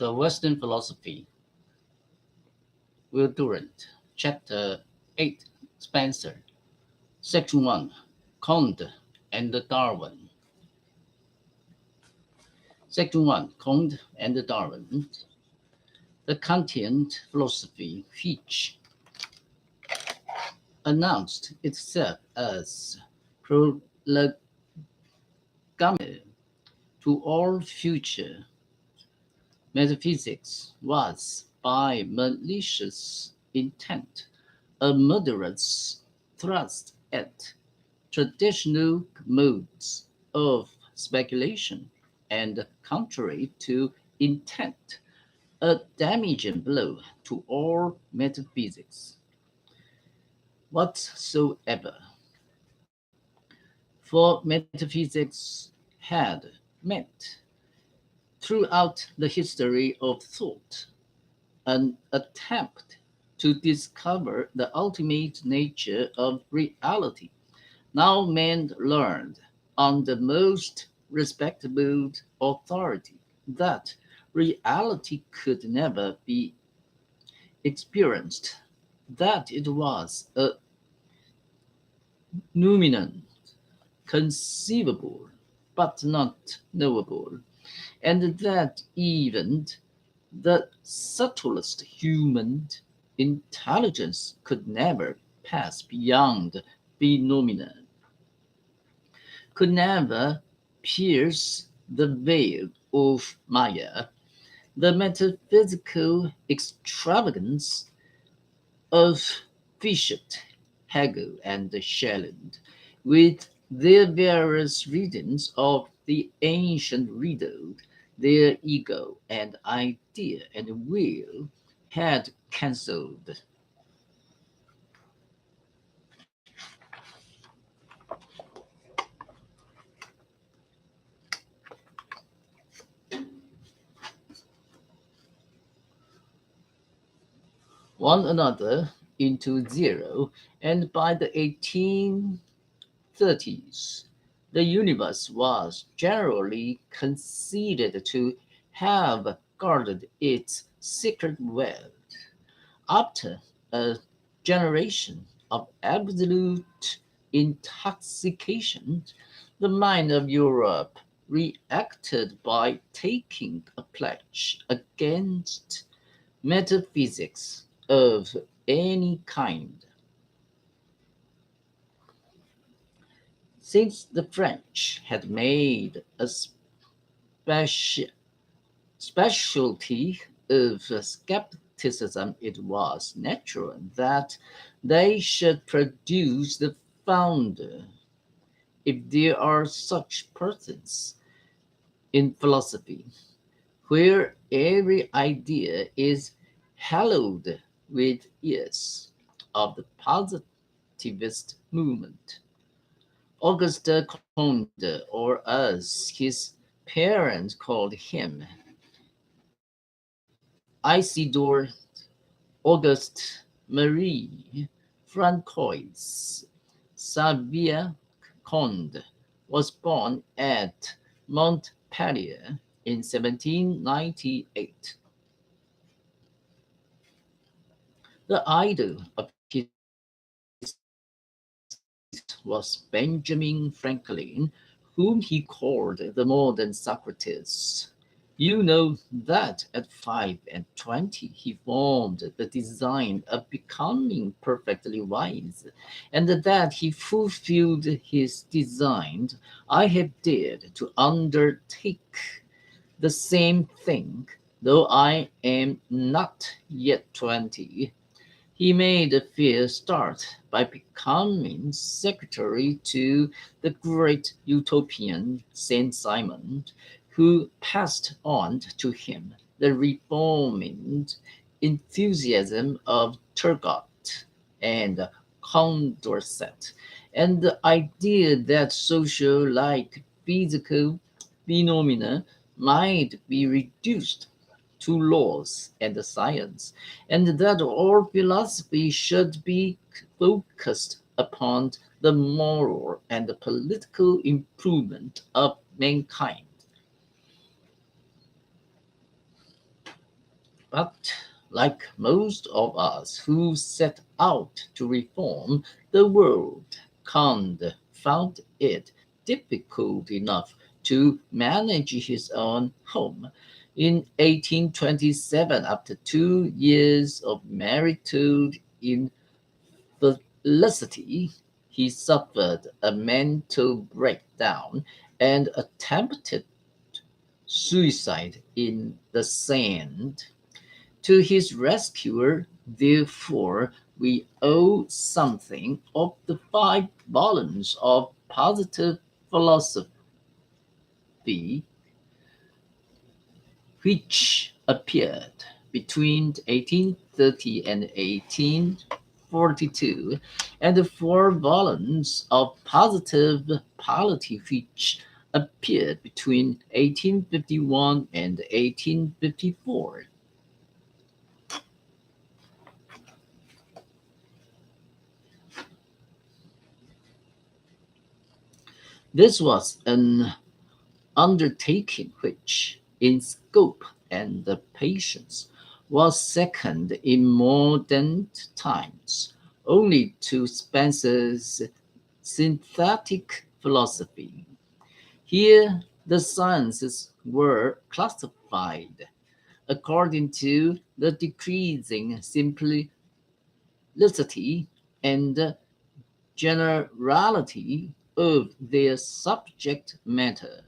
The Western Philosophy, Will Durant, Chapter 8, Spencer, Section 1, Comte and Darwin. Section 1, Comte and Darwin. The Kantian philosophy, which announced itself as prolegomena to all future metaphysics, was, by malicious intent, a murderous thrust at traditional modes of speculation, and, contrary to intent, a damaging blow to all metaphysics whatsoever. For metaphysics had meant, throughout the history of thought, an attempt to discover the ultimate nature of reality. Now men learned on the most respectable authority that reality could never be experienced, that it was a noumenon, conceivable but not knowable, and that even the subtlest human intelligence could never pass beyond phenomenon, could never pierce the veil of Maya. The metaphysical extravagance of Fichte, Hegel, and Schelling, with their various readings of the ancient riddle, their ego and idea and will, had cancelled. One another into zero, and by the 1830s, the universe was generally conceded to have guarded its secret well. After a generation of absolute intoxication, the mind of Europe reacted by taking a pledge against metaphysics of any kind. Since the French had made a specialty of skepticism, it was natural that they should produce the founder, if there are such persons in philosophy, where every idea is hallowed with years of the positivist movement. Auguste Comte, or as his parents called him, Isidore Auguste Marie Francois Xavier Conde, was born at Montpellier in 1798. The idol of his was Benjamin Franklin, whom he called the modern Socrates. You know that at 5 and 20 he formed the design of becoming perfectly wise, and that he fulfilled his design. I have dared to undertake the same thing, though I am not yet 20. He made a fair start by becoming secretary to the great utopian Saint Simon, who passed on to him the reforming enthusiasm of Turgot and Condorcet, and the idea that social like physical phenomena might be reduced to laws and science, and that all philosophy should be focused upon the moral and political improvement of mankind. But like most of us who set out to reform the world, Kant found it difficult enough to manage his own home. In 1827, after 2 years of marital infelicity, he suffered a mental breakdown and attempted suicide in the sand. To his rescuer, therefore, we owe something of the 5 volumes of positive philosophy which appeared between 1830 and 1842, and the 4 volumes of positive polity which appeared between 1851 and 1854. This was an undertaking which, in scope and the patience, was second in modern times only to Spencer's synthetic philosophy. Here, the sciences were classified according to the decreasing simplicity and generality of their subject matter.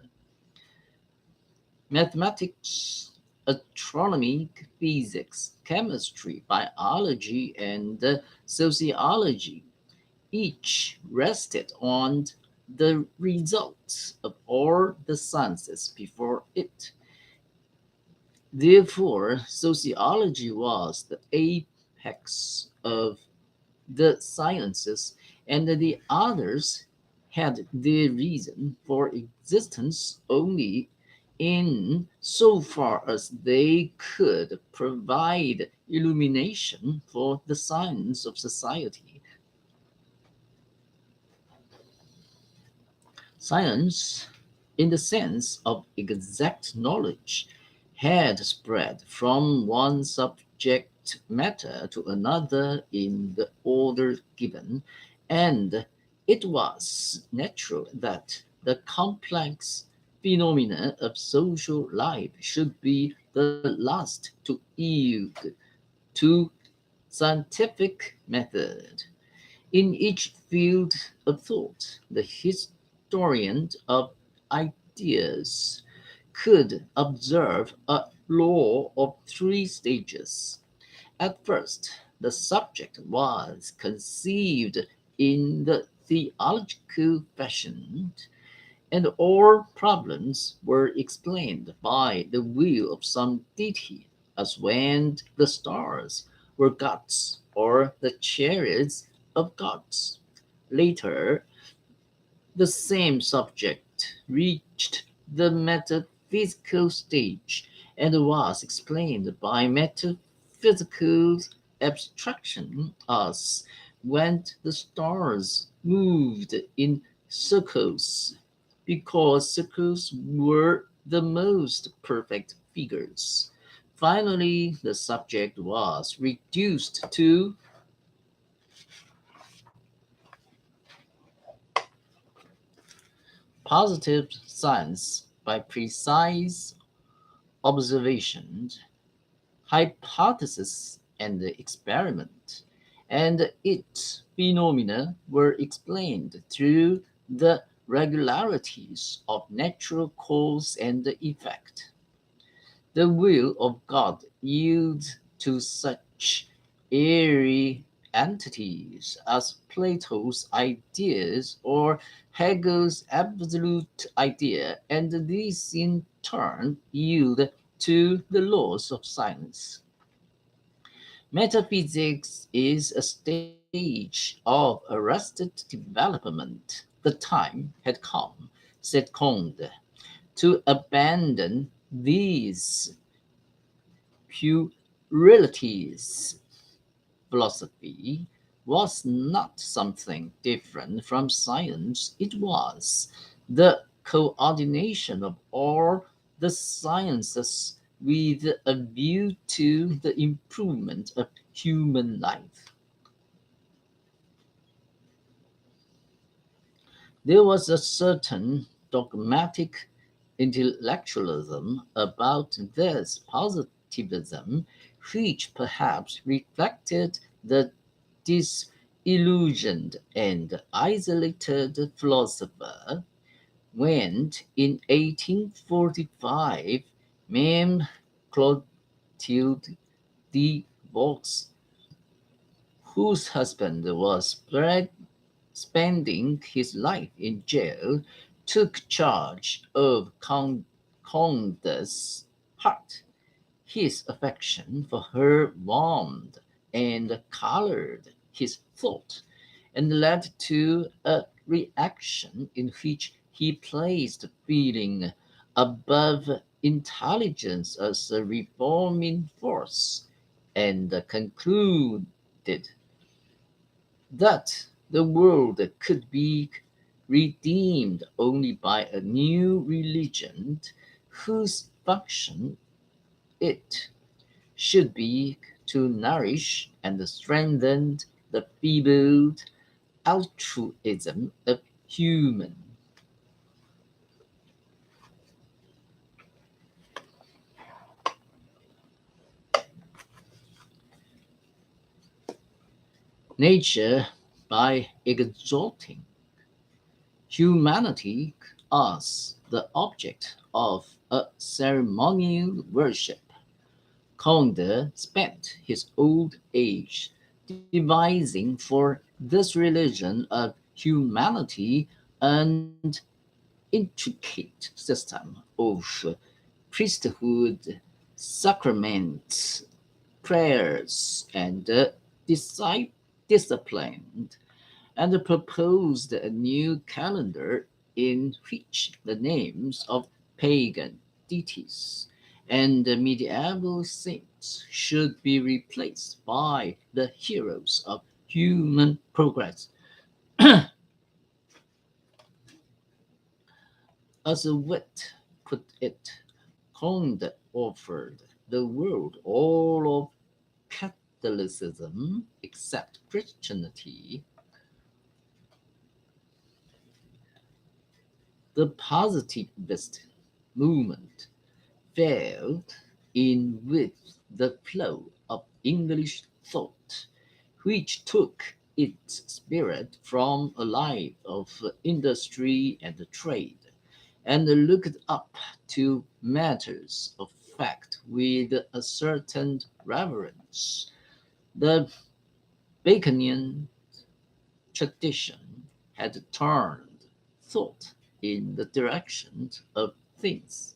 Mathematics, astronomy, physics, chemistry, biology, and sociology each rested on the results of all the sciences before it. Therefore, sociology was the apex of the sciences, and the others had their reason for existence only in so far as they could provide illumination for the science of society. Science, in the sense of exact knowledge, had spread from one subject matter to another in the order given, and it was natural that the complex phenomena of social life should be the last to yield to scientific method. In each field of thought, the historian of ideas could observe a law of 3 stages. At first, the subject was conceived in the theological fashion, and all problems were explained by the will of some deity, as when the stars were gods or the chariots of gods. Later, the same subject reached the metaphysical stage and was explained by metaphysical abstraction, as when the stars moved in circles, because circles were the most perfect figures. Finally, the subject was reduced to positive science by precise observation, hypothesis, and experiment, and its phenomena were explained through the regularities of natural cause and effect. The will of God yields to such airy entities as Plato's ideas or Hegel's absolute idea, and these in turn yield to the laws of science. Metaphysics is a stage of arrested development. The time had come, said Comte, to abandon these puerilities. Philosophy was not something different from science, it was the coordination of all the sciences with a view to the improvement of human life. There was a certain dogmatic intellectualism about this positivism which perhaps reflected the disillusioned and isolated philosopher when, in 1845, Mame Clotilde de Vaux, whose husband was spending his life in jail, took charge of Comte's heart. His affection for her warmed and colored his thought, and led to a reaction in which he placed feeling above intelligence as a reforming force, and concluded that the world could be redeemed only by a new religion whose function it should be to nourish and strengthen the feebled altruism of human nature by exalting humanity as the object of a ceremonial worship. Conde spent his old age devising for this religion of humanity an intricate system of priesthood, sacraments, prayers, and discipline, and proposed a new calendar in which the names of pagan deities and medieval saints should be replaced by the heroes of human progress. As Wit put it, Comte offered the world all of Catholicism except Christianity. The positivist movement failed in with the flow of English thought, which took its spirit from a life of industry and trade, and looked up to matters of fact with a certain reverence. The Baconian tradition had turned thought in the direction of things,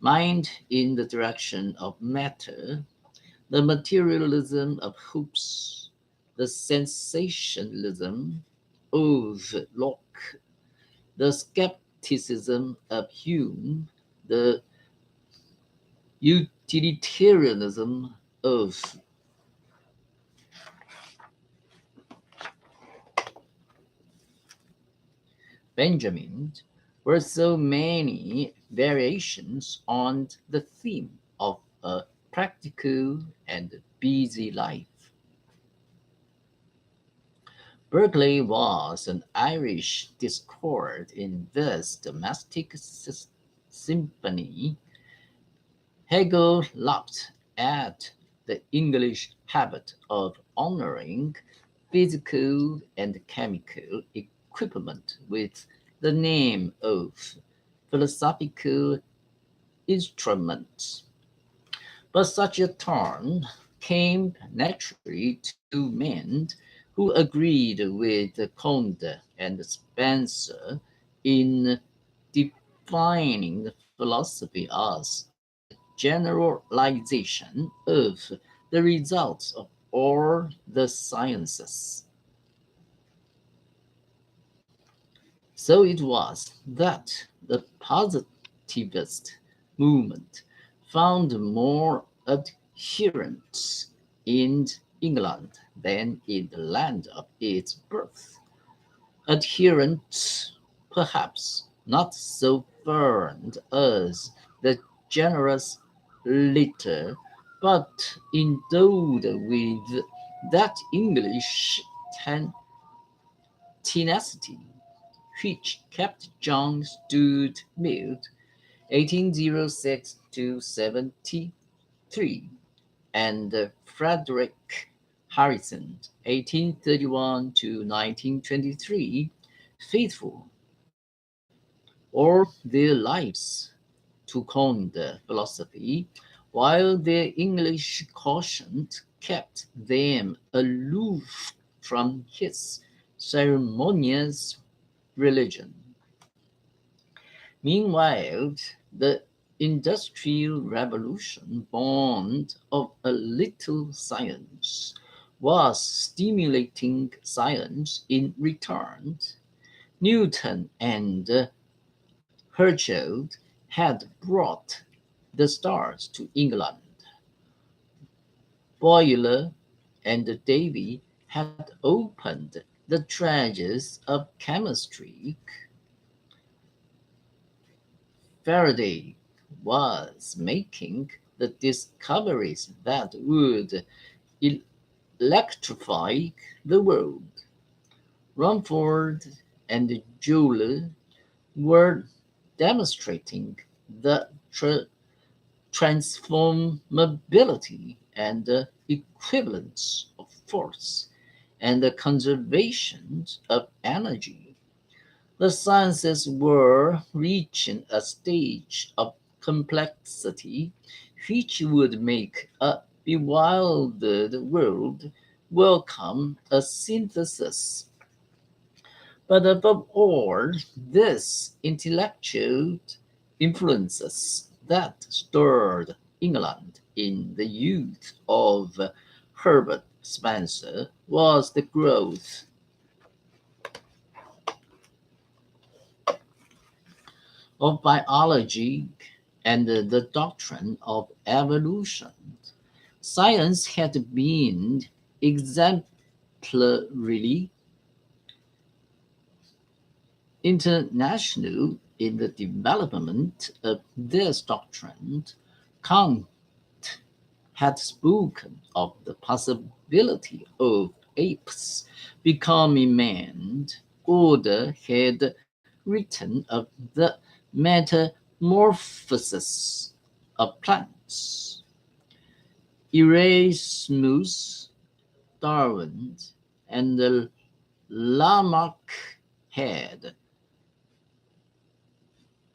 mind in the direction of matter, the materialism of hopes, the sensationalism of Locke, the skepticism of Hume, the utilitarianism of Benjamin were so many variations on the theme of a practical and busy life. Berkeley was an Irish discord in this domestic symphony. Hegel laughed at the English habit of honoring physical and chemical equipment with the name of philosophical instruments. But such a turn came naturally to men who agreed with Comte and Spencer in defining philosophy as the generalization of the results of all the sciences. So it was that the positivist movement found more adherents in England than in the land of its birth. Adherents, perhaps not so fervent as the generous later, but endowed with that English ten- tenacity which kept John Stuart Mill 1806 to 73 and Frederick Harrison 1831 to 1923 faithful all their lives to Comte philosophy, while their English caution kept them aloof from his ceremonious religion. Meanwhile, the Industrial Revolution, born of a little science, was stimulating science in return. Newton and Herschel had brought the stars to England. Boyle and Davy had opened the treasures of chemistry. Faraday was making the discoveries that would electrify the world. Rumford and Joule were demonstrating the transformability and equivalence of force and the conservation of energy. The sciences were reaching a stage of complexity which would make a bewildered world welcome a synthesis. But above all, this intellectual influences that stirred England in the youth of Herbert Spencer was the growth of biology and the doctrine of evolution. Science had been exemplarily international in the development of this doctrine. Comte had spoken of the possibility of apes becoming man. Order had written of the metamorphosis of plants. Erasmus, Darwin, and Lamarck had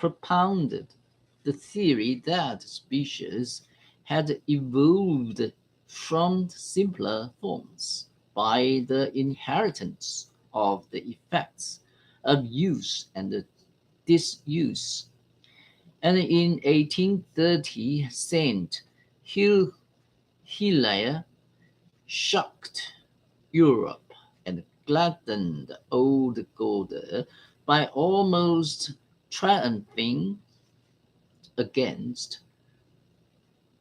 propounded the theory that species had evolved from simpler forms by the inheritance of the effects of use and disuse. And in 1830, Saint Hilaire shocked Europe and gladdened the old order by almost triumphing against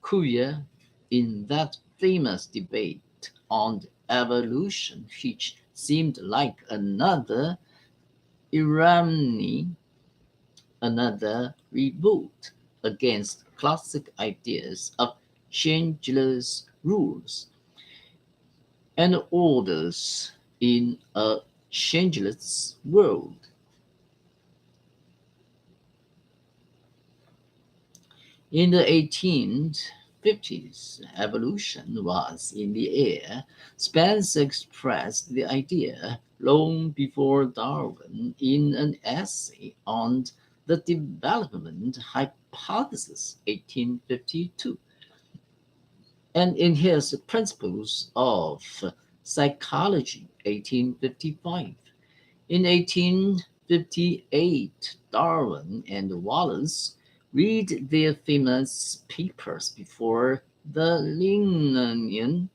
Cuvier in that famous debate on evolution, which seemed like another irony, another revolt against classic ideas of changeless rules and orders in a changeless world. In the 1850s, evolution was in the air. Spencer expressed the idea long before Darwin in an essay on the development hypothesis, 1852, and in his Principles of Psychology, 1855. In 1858, Darwin and Wallace read their famous papers before the Linnean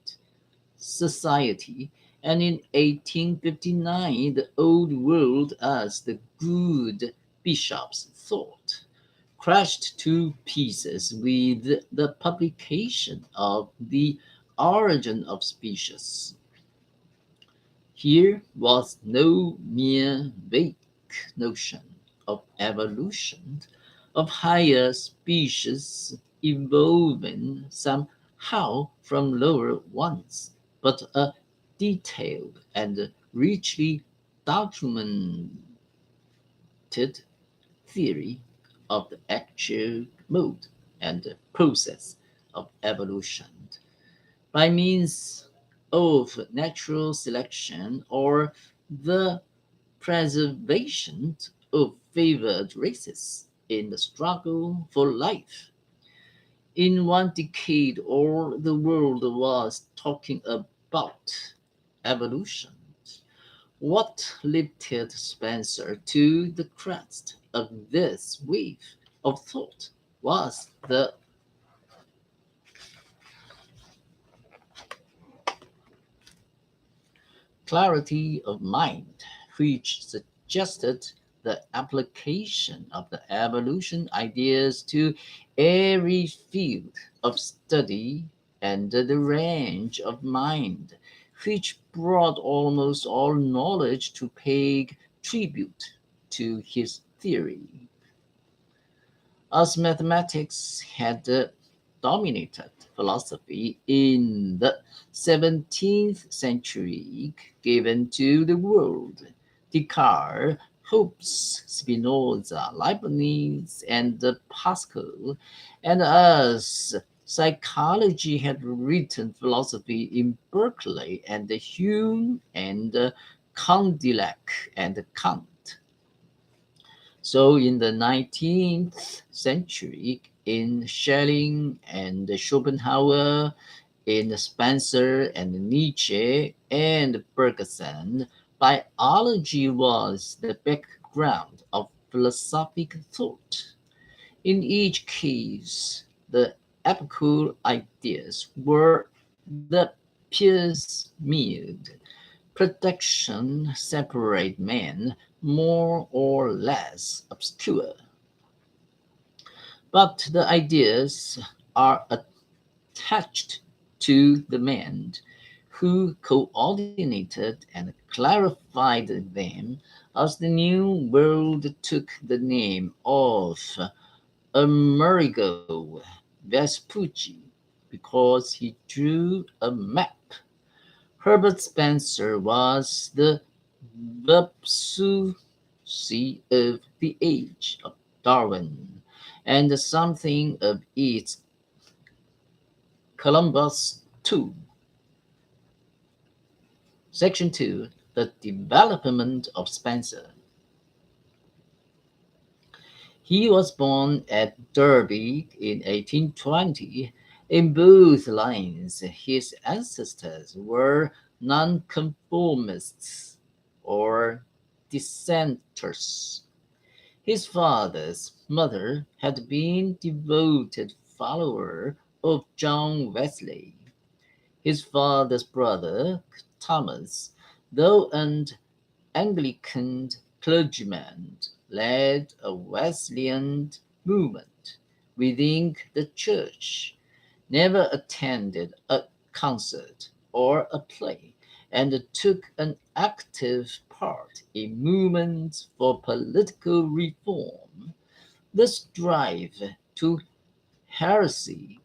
Society, and in 1859, the old world, as the good bishops thought, crashed to pieces with the publication of The Origin of Species. Here was no mere vague notion of evolution of higher species evolving somehow from lower ones, but a detailed and richly documented theory of the actual mode and process of evolution by means of natural selection or the preservation of favored races in the struggle for life. In one decade, all the world was talking about evolution. What lifted Spencer to the crest of this wave of thought was the clarity of mind, which suggested the application of the evolution ideas to every field of study and the range of mind, which brought almost all knowledge to pay tribute to his theory. As mathematics had dominated philosophy in the 17th century, given to the world Descartes, Hobbes, Spinoza, Leibniz, and Pascal, and as psychology had written philosophy in Berkeley and Hume and Condillac and Kant. So in the 19th century, in Schelling and Schopenhauer, in Spencer and Nietzsche and Bergson, biology was the background of philosophic thought. In each case, the epical ideas were the pyramid protection separate men more or less obscure. But the ideas are attached to the men who coordinated and clarified them as the new world took the name of Amerigo Vespucci because he drew a map. Herbert Spencer was the Vespucci of the age of Darwin, and something of its Columbus too. Section 2: The Development of Spencer. He was born at Derby in 1820. In both lines, his ancestors were nonconformists or dissenters. His father's mother had been devoted follower of John Wesley. His father's brother, Thomas, though an Anglican clergyman, led a Wesleyan movement within the church, never attended a concert or a play, and took an active part in movements for political reform. This drive to heresy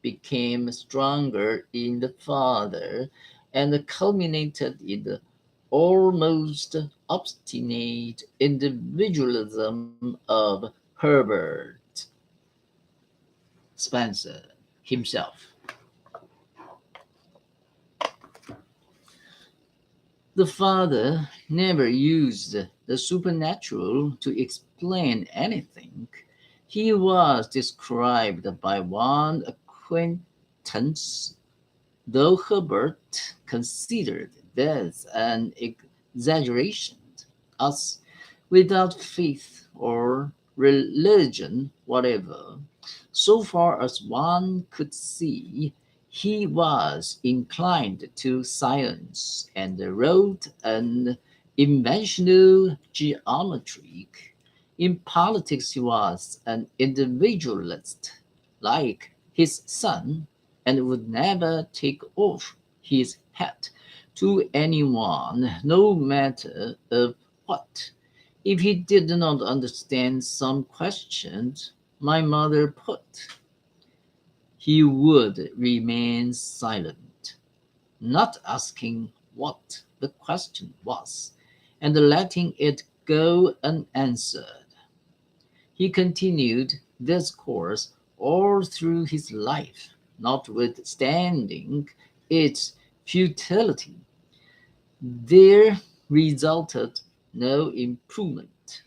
became stronger in the father and culminated in the almost obstinate individualism of Herbert Spencer himself. The father never used the supernatural to explain anything. He was described by one acquaintance, though Herbert considered this an exaggeration, as without faith or religion whatever. So far as one could see, he was inclined to science and wrote an inventional geometry. In politics, he was an individualist, like his son, and would never take off his hat to anyone, no matter of what. If he did not understand some questions my mother put, he would remain silent, not asking what the question was, and letting it go unanswered. He continued this course all through his life, notwithstanding its futility. There resulted no improvement.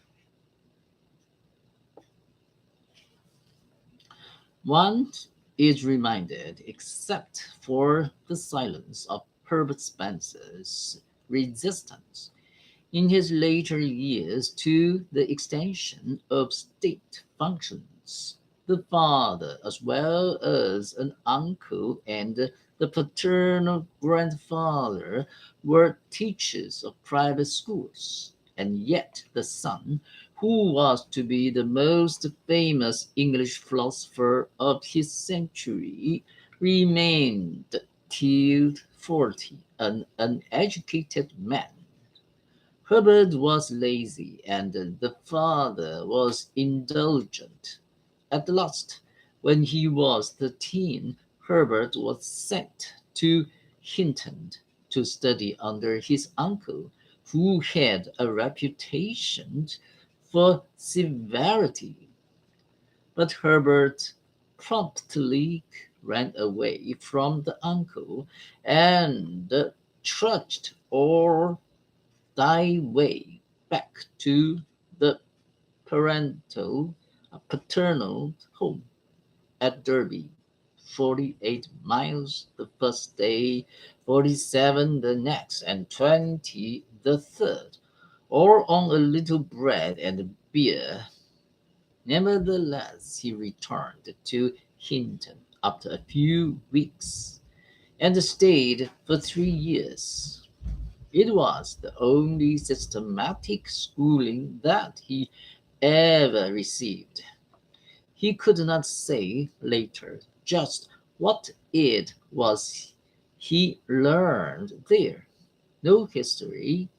One is reminded, except for the silence of Herbert Spencer's resistance in his later years to the extension of state functions. The father, as well as an uncle and the paternal grandfather, were teachers of private schools, and yet the son, who was to be the most famous English philosopher of his century, remained till 40 an uneducated man. Herbert was lazy, and the father was indulgent. At last, when he was 13, Herbert was sent to Hinton to study under his uncle, who had a reputation for severity. But Herbert promptly ran away from the uncle and trudged all thy way back to the parental paternal home at Derby, 48 miles the first day, 47 the next, and 20 the third, all on a little bread and beer. Nevertheless, he returned to Hinton after a few weeks and stayed for 3 years. It was the only systematic schooling that he ever received. He could not say later just what it was he learned there. No history,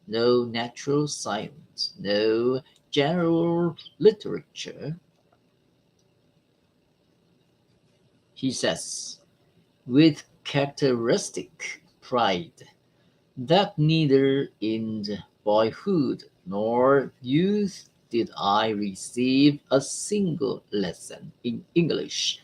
no natural science, no general literature, he says, with characteristic pride, that neither in boyhood nor youth did I receive a single lesson in English,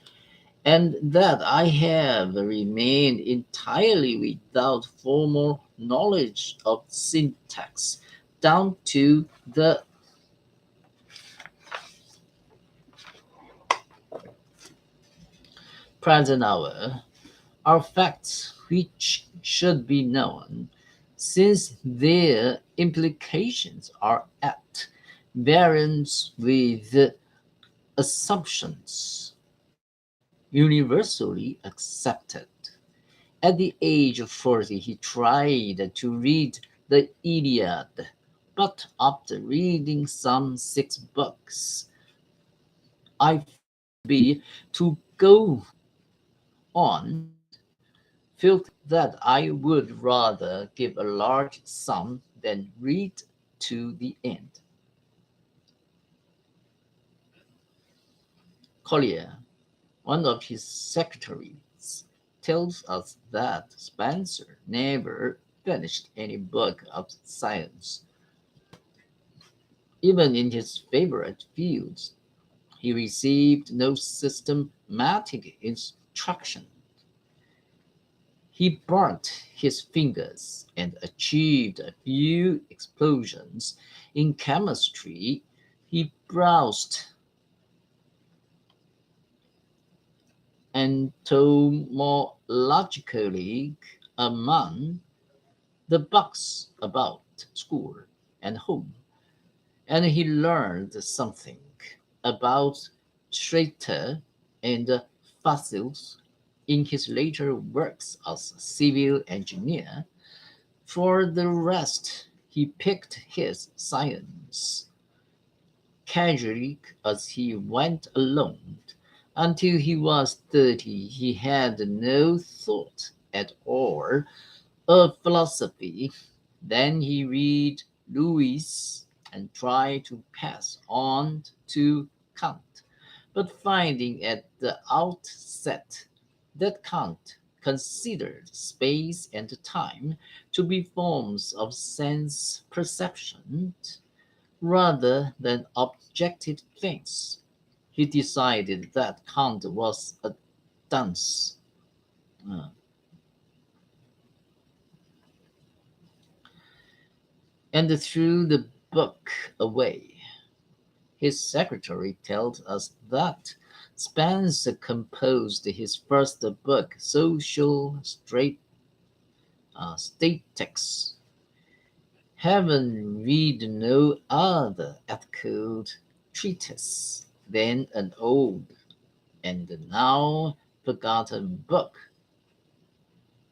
and that I have remained entirely without formal knowledge of syntax down to the present hour are facts which should be known, since their implications are at variance with assumptions universally accepted. At the age of 40, he tried to read the Iliad, but after reading some 6 books, I found it to be to go on, felt that I would rather give a large sum than read to the end. Collier, one of his secretaries, tells us that Spencer never finished any book of science. Even in his favorite fields, he received no systematic instruction. He burnt his fingers and achieved a few explosions in chemistry. He browsed entomologically among the books about school and home, and he learned something about tractor and fossils in his later works as a civil engineer. For the rest, he picked his science casually as he went along. Until he was 30, he had no thought at all of philosophy. Then he read Lewis and tried to pass on to Kant. but finding at the outset that Kant considered space and time to be forms of sense perception rather than objective things, he decided that Kant was a dunce. Uh, and threw the book away. His secretary tells us that Spencer composed his first book, Statics, having read no other ethical treatise than an old and now forgotten book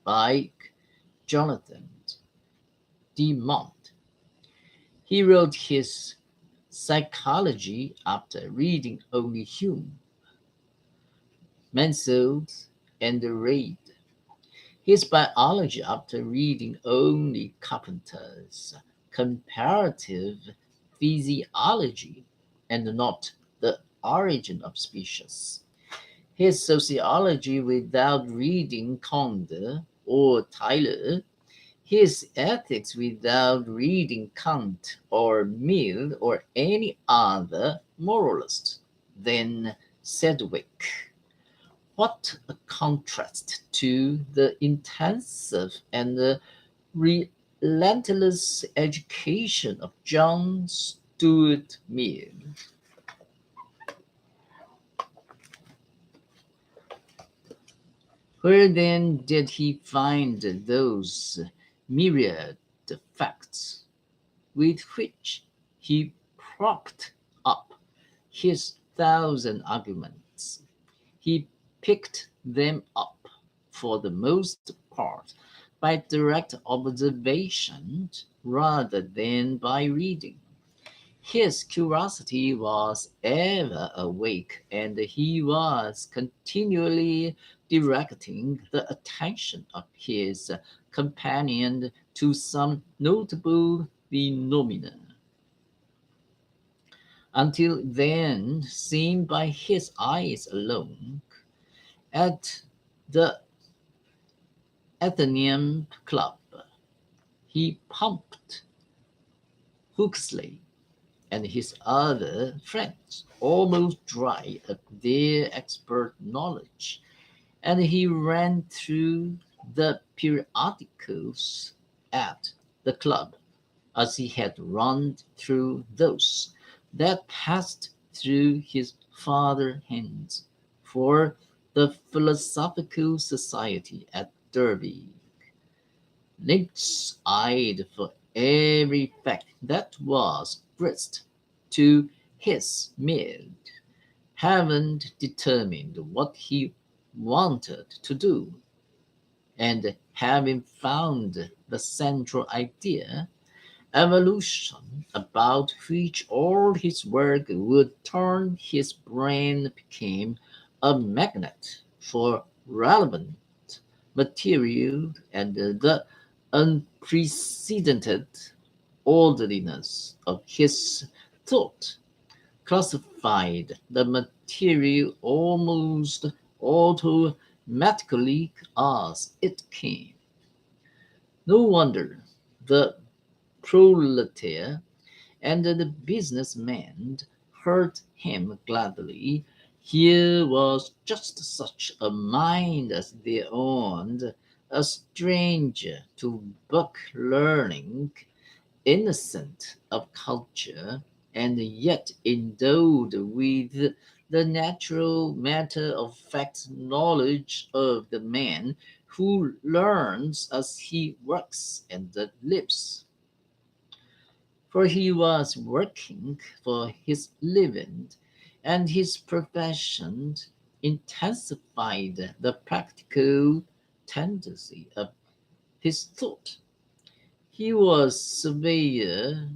by Jonathan de Mont. He wrote his psychology after reading only Hume, Mansfield, and Reid. His biology after reading only Carpenter's comparative physiology and not the origin of species. His sociology without reading Comte or Tyler, his ethics without reading Kant or Mill or any other moralist than Sedgwick. What a contrast to the intensive and relentless education of John Stuart Mill. Where then did he find those myriad facts with which he propped up his thousand arguments? He picked them up, for the most part, by direct observation rather than by reading. His curiosity was ever awake, and he was continually directing the attention of his companion to some notable phenomena. Until then, seen by his eyes alone, at the Athenaeum Club, he pumped Huxley and his other friends almost dry of their expert knowledge, and he ran through the periodicals at the club as he had run through those that passed through his father's hands for the Philosophical Society at Derby. Lynx-eyed for every fact that was grist to his mill, having determined what he wanted to do, and having found the central idea, evolution, about which all his work would turn, his brain became a magnet for relevant material, and the unprecedented orderliness of his thought classified the material almost automatically as it came. No wonder the proletariat and the businessman heard him gladly. Here was just such a mind as their own, a stranger to book learning, innocent of culture, and yet endowed with the natural matter of fact knowledge of the man who learns as he works and lives. For he was working for his living, and his profession intensified the practical tendency of his thought. He was surveyor,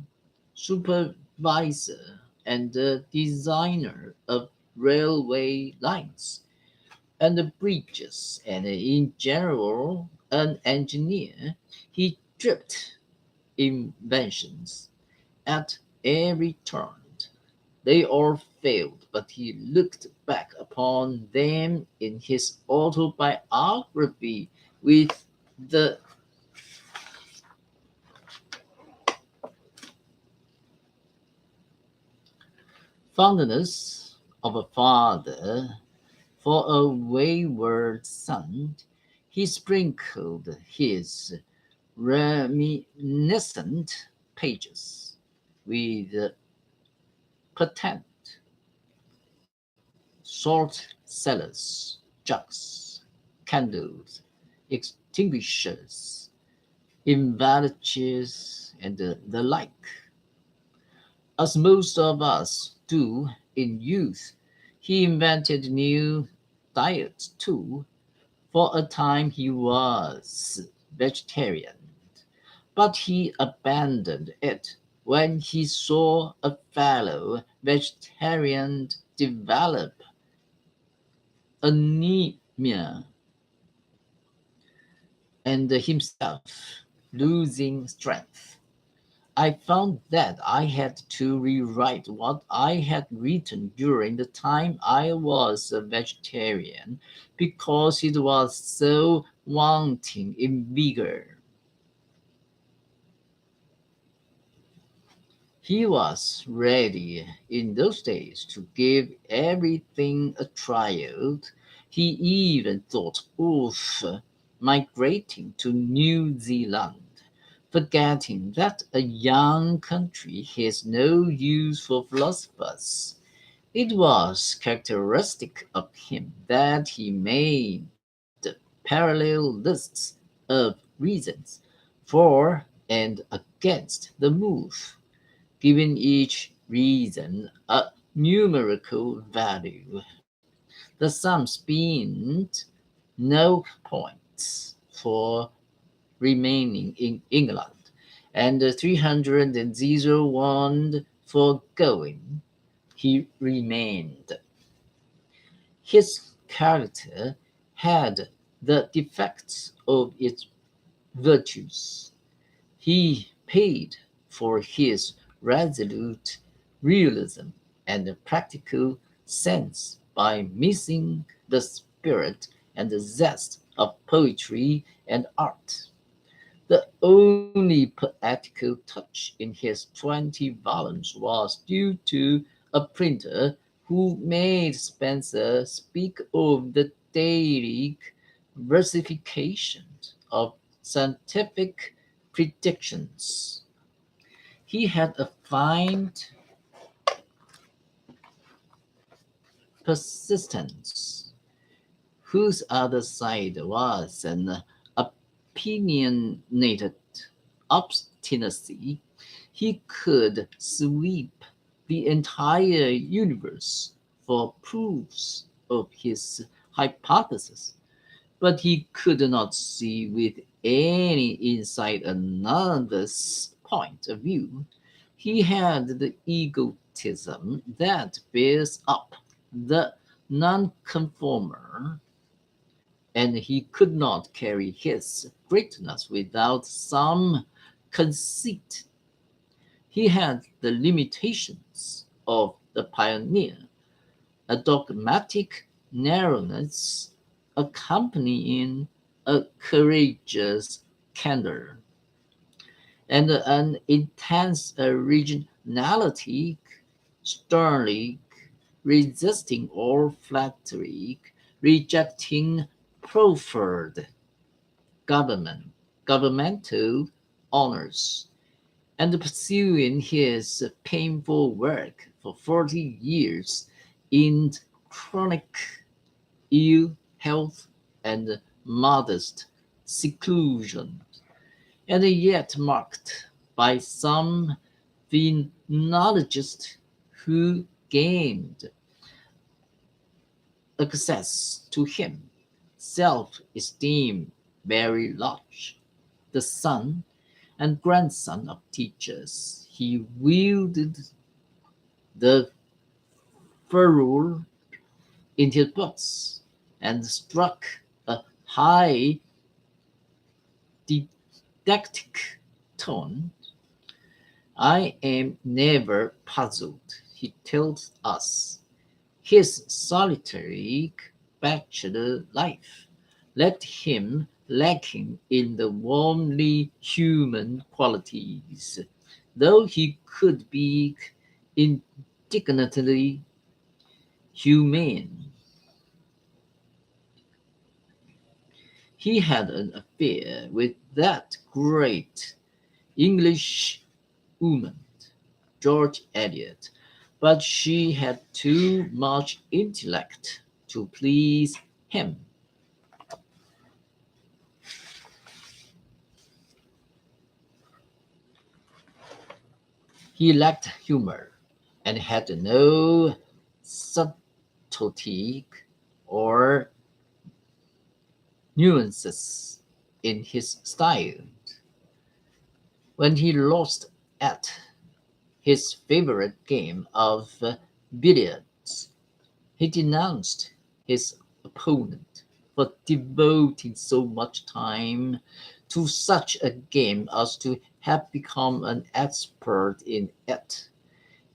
supervisor, and the designer of railway lines and the bridges, and in general an engineer. He dripped inventions at every turn. They all failed, but he looked back upon them in his autobiography with the fondness of a father for a wayward son. He sprinkled his reminiscent pages with patent salt cellars, jugs, candles, extinguishers, invalids, and the like. As most of us do in youth, he invented new diets too. For a time he was vegetarian, but he abandoned it when he saw a fellow vegetarian develop anemia and himself losing strength. I found that I had to rewrite what I had written during the time I was a vegetarian because it was so wanting in vigor. He was ready in those days to give everything a trial. He even thought of migrating to New Zealand, forgetting that a young country has no use for philosophers. It was characteristic of him that he made parallel lists of reasons for and against the move, giving each reason a numerical value. The sums being no points for remaining in England, and 301 for going. He remained. His character had the defects of its virtues. He paid for his resolute realism and practical sense by missing the spirit and the zest of poetry and art. The only poetical touch in his 20 volumes was due to a printer who made Spencer speak of the daily versification of scientific predictions. He had a fine persistence, whose other side was an opinionated obstinacy. He could sweep the entire universe for proofs of his hypothesis, but he could not see with any insight another's point of view. He had the egotism that bears up the nonconformer, and he could not carry his greatness without some conceit. He had the limitations of the pioneer, a dogmatic narrowness accompanying a courageous candor, and an intense originality, sternly resisting all flattery, rejecting proffered government, governmental honors, and pursuing his painful work for 40 years in chronic ill health and modest seclusion, and yet marked by some phrenologists who gained access to him, self-esteem very large. The son and grandson of teachers, he wielded the ferule in his books and struck a high didactic tone. I am never puzzled, he tells us, his solitary bachelor life left him lacking in the warmly human qualities, though he could be indignantly humane. He had an affair with that great English woman, George Eliot, but she had too much intellect to please him. He lacked humor and had no subtlety or nuances in his style. When he lost at his favorite game of billiards, he denounced his opponent for devoting so much time to such a game as to have become an expert in it.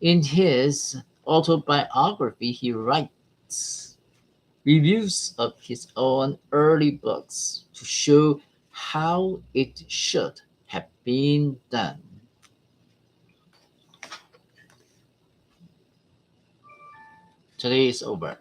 In his autobiography, he writes reviews of his own early books to show how it should have been done. Today is over.